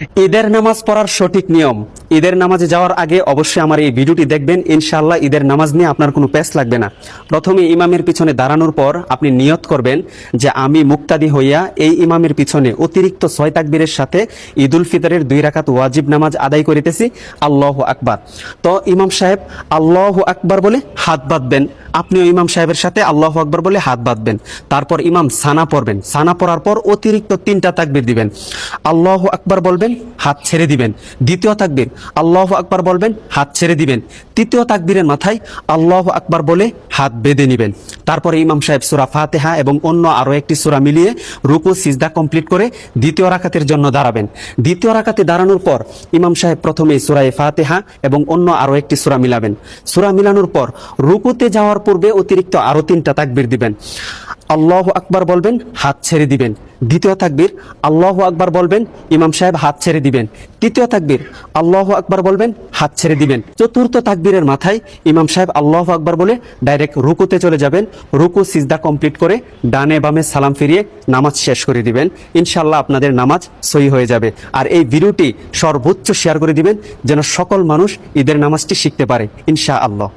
ঈদের নামাজ পড়ার সঠিক নিয়ম। ঈদের নামাজে যাওয়ার আগে অবশ্যই আমার এই ভিডিওটি দেখবেন, ইনশাআল্লাহ ঈদের নামাজ নিয়ে আপনার কোনো পেস লাগবে না। প্রথমে ইমামের পিছনে দাঁড়ানোর পর আপনি নিয়ত করবেন যে আমি মুক্তাদি হইয়া এই ইমামের পিছনে অতিরিক্ত 6 তাকবীরের সাথে ঈদুল ফিতরের 2 রাকাত ওয়াজিব নামাজ আদায় করিতেছি, আল্লাহু আকবার। তো ইমাম সাহেব আল্লাহু আকবার বলে হাত বাঁধবেন, আপনিও ইমাম সাহেবের সাথে আল্লাহু আকবার বলে হাত বাঁধবেন। তারপর ইমাম সানা পড়বেন, সানা পড়ার পর অতিরিক্ত 3টা তাকবীর দিবেন, আল্লাহু আকবার বলবেন, হাত ছেড়ে দিবেন। দ্বিতীয় তাকবীর আল্লাহু আকবার বলবেন, হাত ছেড়ে দিবেন। তৃতীয় তাকবীরের মাথায় আল্লাহু আকবার বলে হাত বেঁধে নেবেন। তারপরে ইমাম সাহেব সূরা ফাতিহা এবং অন্য আরো একটি সূরা মিলিয়ে রুকু সিজদা কমপ্লিট করে দ্বিতীয় রাকাতের জন্য দাঁড়াবেন। দ্বিতীয় রাকাতে দাঁড়ানোর পর ইমাম সাহেব প্রথমে সূরা ফাতিহা এবং অন্য আরো একটি সূরা মিলাবেন। সূরা মিলানোর পর রুকুতে যাওয়ার পূর্বে অতিরিক্ত আরো 3টা তাকবীর দিবেন। আল্লাহু আকবার বলবেন, হাত ছেড়ে দিবেন। দ্বিতীয় তাকবীর আল্লাহু আকবার বলবেন, ইমাম সাহেব হাত ছেড়ে দিবেন। তৃতীয় তাকবীর আল্লাহু আকবার বলবেন, হাত ছেড়ে দিবেন। চতুর্থ তাকবীরের মাথায় ইমাম সাহেব আল্লাহু আকবার বলে ডাইরেক্ট রুকুতে চলে যাবেন। রুকু সিজদা কমপ্লিট করে ডানে বামে সালাম ফিরিয়ে নামাজ শেষ করে দিবেন। ইনশাআল্লাহ আপনাদের নামাজ সহি হয়ে যাবে। আর এই ভিডিওটি সর্বোচ্চ শেয়ার করে দিবেন যেন সকল মানুষ ঈদের নামাজটি শিখতে পারে, ইনশাআল্লাহ।